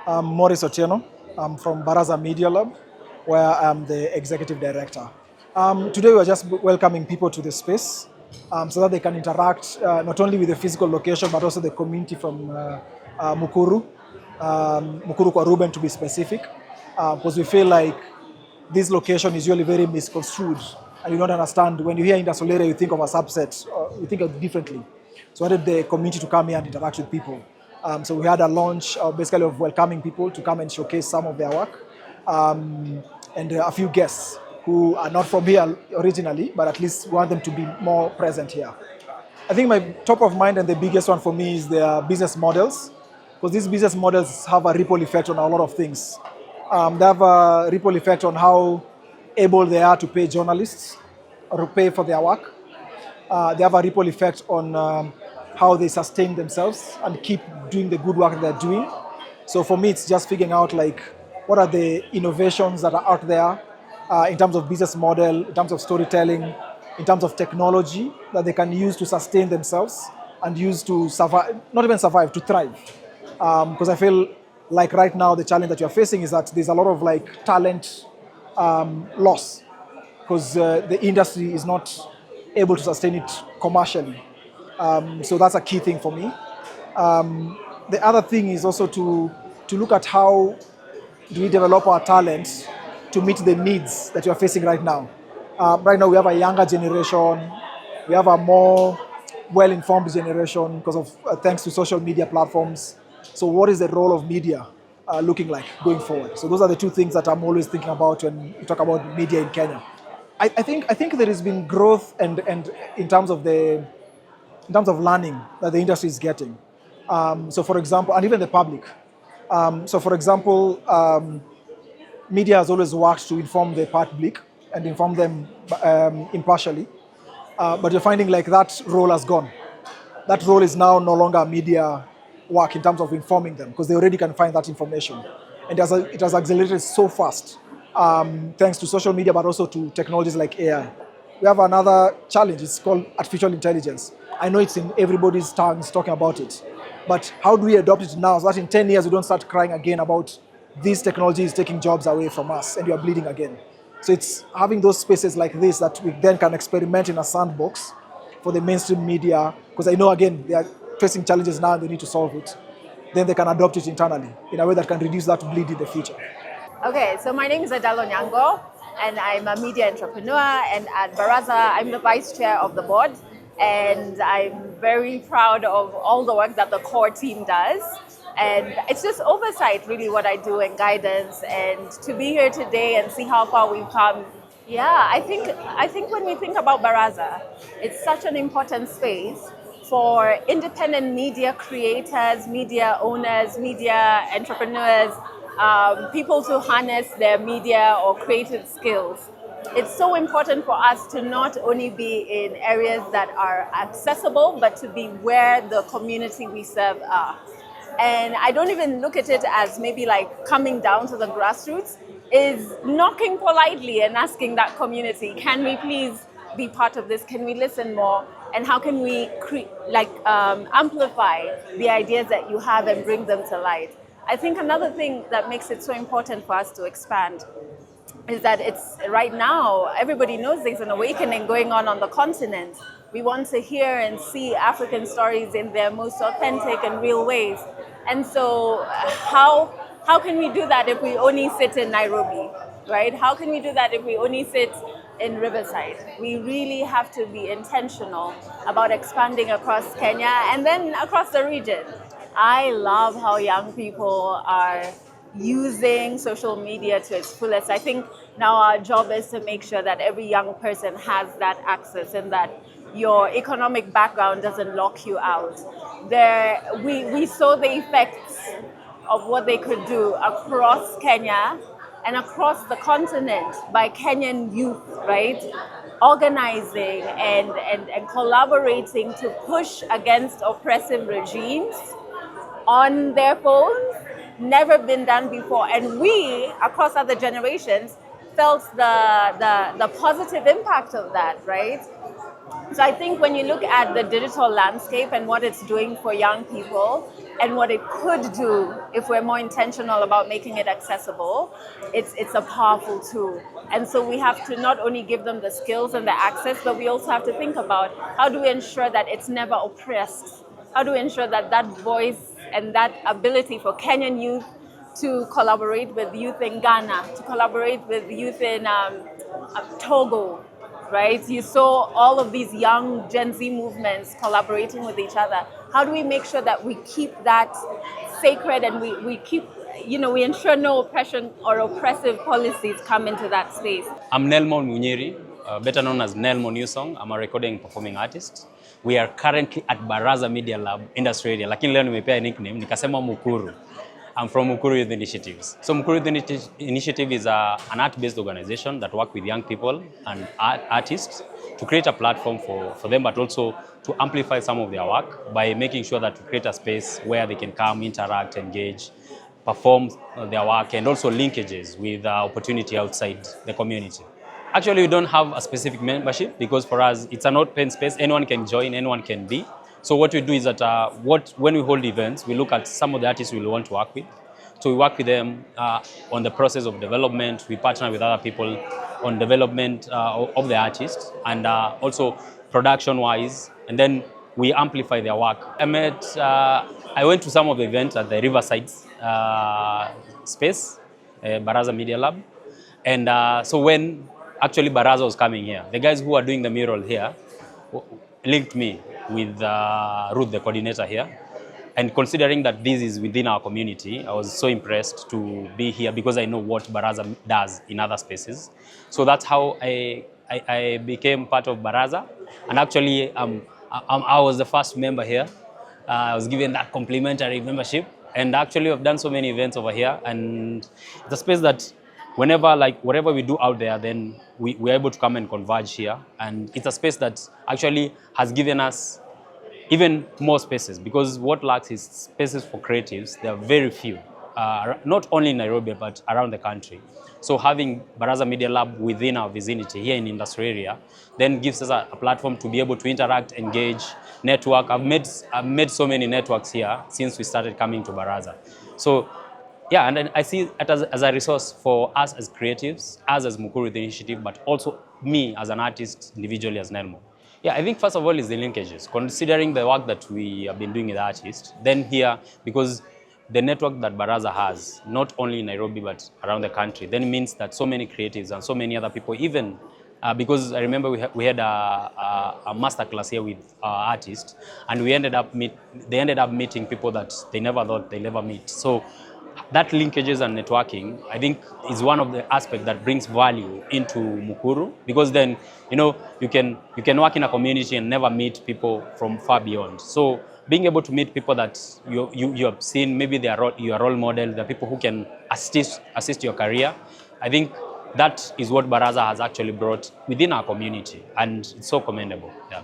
I'm Maurice Otieno. I'm from Baraza Media Lab, where I'm the executive director. Today we're just welcoming people to the space so that they can interact not only with the physical location, but also the community from Mukuru, Mukuru kwa Ruben to be specific, because we feel like this location is usually very misconstrued and you don't understand. When you hear Indasolere, you think of a subset, or you think of it differently. So I wanted the community to come here and interact with people. So we had a launch basically of welcoming people to come and showcase some of their work. And a few guests who are not from here originally, but at least want them to be more present here. I think my top of mind and the biggest one for me is their business models, because these business models have a ripple effect on a lot of things. They have a ripple effect on how able they are to pay journalists or to pay for their work. They have a ripple effect on how they sustain themselves and keep doing the good work they're doing. So for me, it's just figuring out like what are the innovations that are out there in terms of business model, in terms of storytelling, in terms of technology that they can use to sustain themselves and use to survive, not even survive, to thrive. Because I feel like right now the challenge that you're facing is that there's a lot of like talent loss because the industry is not able to sustain it commercially. So that's a key thing for me. The other thing is also to look at how do we develop our talent to meet the needs that you're facing right now. Right now we have a younger generation, we have a more well-informed generation because of thanks to social media platforms. So what is the role of media looking like going forward? So those are the two things that I'm always thinking about when we talk about media in Kenya. I think there has been growth and in terms of learning that the industry is getting. So for example, and even the public. So for example, media has always worked to inform the public and inform them impartially. But you're finding like that role has gone. That role is now no longer media work in terms of informing them because they already can find that information. And it has accelerated so fast thanks to social media, but also to technologies like AI. We have another challenge, it's called artificial intelligence. I know it's in everybody's tongues talking about it, but how do we adopt it now so that in 10 years we don't start crying again about this technology is taking jobs away from us and we are bleeding again. So it's having those spaces like this that we then can experiment in a sandbox for the mainstream media, because I know again they are facing challenges now and they need to solve it. Then they can adopt it internally in a way that can reduce that bleed in the future. Okay, so my name is Adalo Nyango, and I'm a media entrepreneur, and at Baraza, I'm the vice chair of the board, and I'm very proud of all the work that the core team does. And it's just oversight, really, what I do and guidance, and to be here today and see how far we've come. Yeah, I think when we think about Baraza, it's such an important space for independent media creators, media owners, media entrepreneurs, people to harness their media or creative skills. It's so important for us to not only be in areas that are accessible, but to be where the community we serve are. And I don't even look at it as maybe like coming down to the grassroots, is knocking politely and asking that community, can we please be part of this? Can we listen more? And how can we amplify the ideas that you have and bring them to light? I think another thing that makes it so important for us to expand is that it's right now, everybody knows there's an awakening going on the continent. We want to hear and see African stories in their most authentic and real ways. And so how can we do that if we only sit in Nairobi, right? How can we do that if we only sit in Riverside? We really have to be intentional about expanding across Kenya and then across the region. I love how young people are using social media to its fullest. I think now our job is to make sure that every young person has that access and that your economic background doesn't lock you out. We saw the effects of what they could do across Kenya and across the continent by Kenyan youth, right? Organizing and collaborating to push against oppressive regimes on their phones, never been done before. And we, across other generations, felt the positive impact of that, right? So I think when you look at the digital landscape and what it's doing for young people, and what it could do if we're more intentional about making it accessible, it's a powerful tool. And so we have to not only give them the skills and the access, but we also have to think about how do we ensure that it's never oppressed? How do we ensure that that voice and that ability for Kenyan youth to collaborate with youth in Ghana, to collaborate with youth in Togo, right? You saw all of these young Gen Z movements collaborating with each other. How do we make sure that we keep that sacred and we keep, we ensure no oppression or oppressive policies come into that space? I'm Nelmo Munyiri, better known as Nelmo New Song. I'm a recording and performing artist. We are currently at Baraza Media Lab, industry area. Lakini leo nimepea nickname, nikasema Mukuru. I'm from Mukuru Youth Initiatives. So Mukuru Youth Initiative is an art-based organization that works with young people and artists to create a platform for them, but also to amplify some of their work by making sure that we create a space where they can come, interact, engage, perform their work, and also linkages with opportunity outside the community. Actually, we don't have a specific membership because for us, it's an open space. Anyone can join, anyone can be. So what we do is that when we hold events, we look at some of the artists we want to work with. So we work with them on the process of development. We partner with other people on development of the artists and also production-wise. And then we amplify their work. I went to some of the events at the Riverside space, Baraza Media Lab. And so when actually Baraza was coming here, the guys who are doing the mural here linked me with Ruth, the coordinator here. And considering that this is within our community, I was so impressed to be here because I know what Baraza does in other spaces. So that's how I became part of Baraza. And actually, I was the first member here. I was given that complimentary membership. And actually, I've done so many events over here. And it's a space that whenever, whatever we do out there, then we're able to come and converge here. And it's a space that actually has given us even more spaces, because what lacks is spaces for creatives. There are very few, not only in Nairobi, but around the country. So having Baraza Media Lab within our vicinity here in industry area then gives us a platform to be able to interact, engage, network. I've made so many networks here since we started coming to Baraza. So yeah, and then I see it as a resource for us as creatives, us as Mukuru Youth Initiative, but also me as an artist individually as Nelmo. Yeah, I think first of all is the linkages. Considering the work that we have been doing with artists, then here, because the network that Baraza has, not only in Nairobi but around the country, then means that so many creatives and so many other people, even because I remember we had a master class here with our artists, and they ended up meeting people that they never thought they'll ever meet. So that linkages and networking, I think, is one of the aspects that brings value into Mukuru, because then, you can work in a community and never meet people from far beyond. So being able to meet people that you have seen, maybe they are your role model, the people who can assist your career, I think that is what Baraza has actually brought within our community, and it's so commendable. Yeah.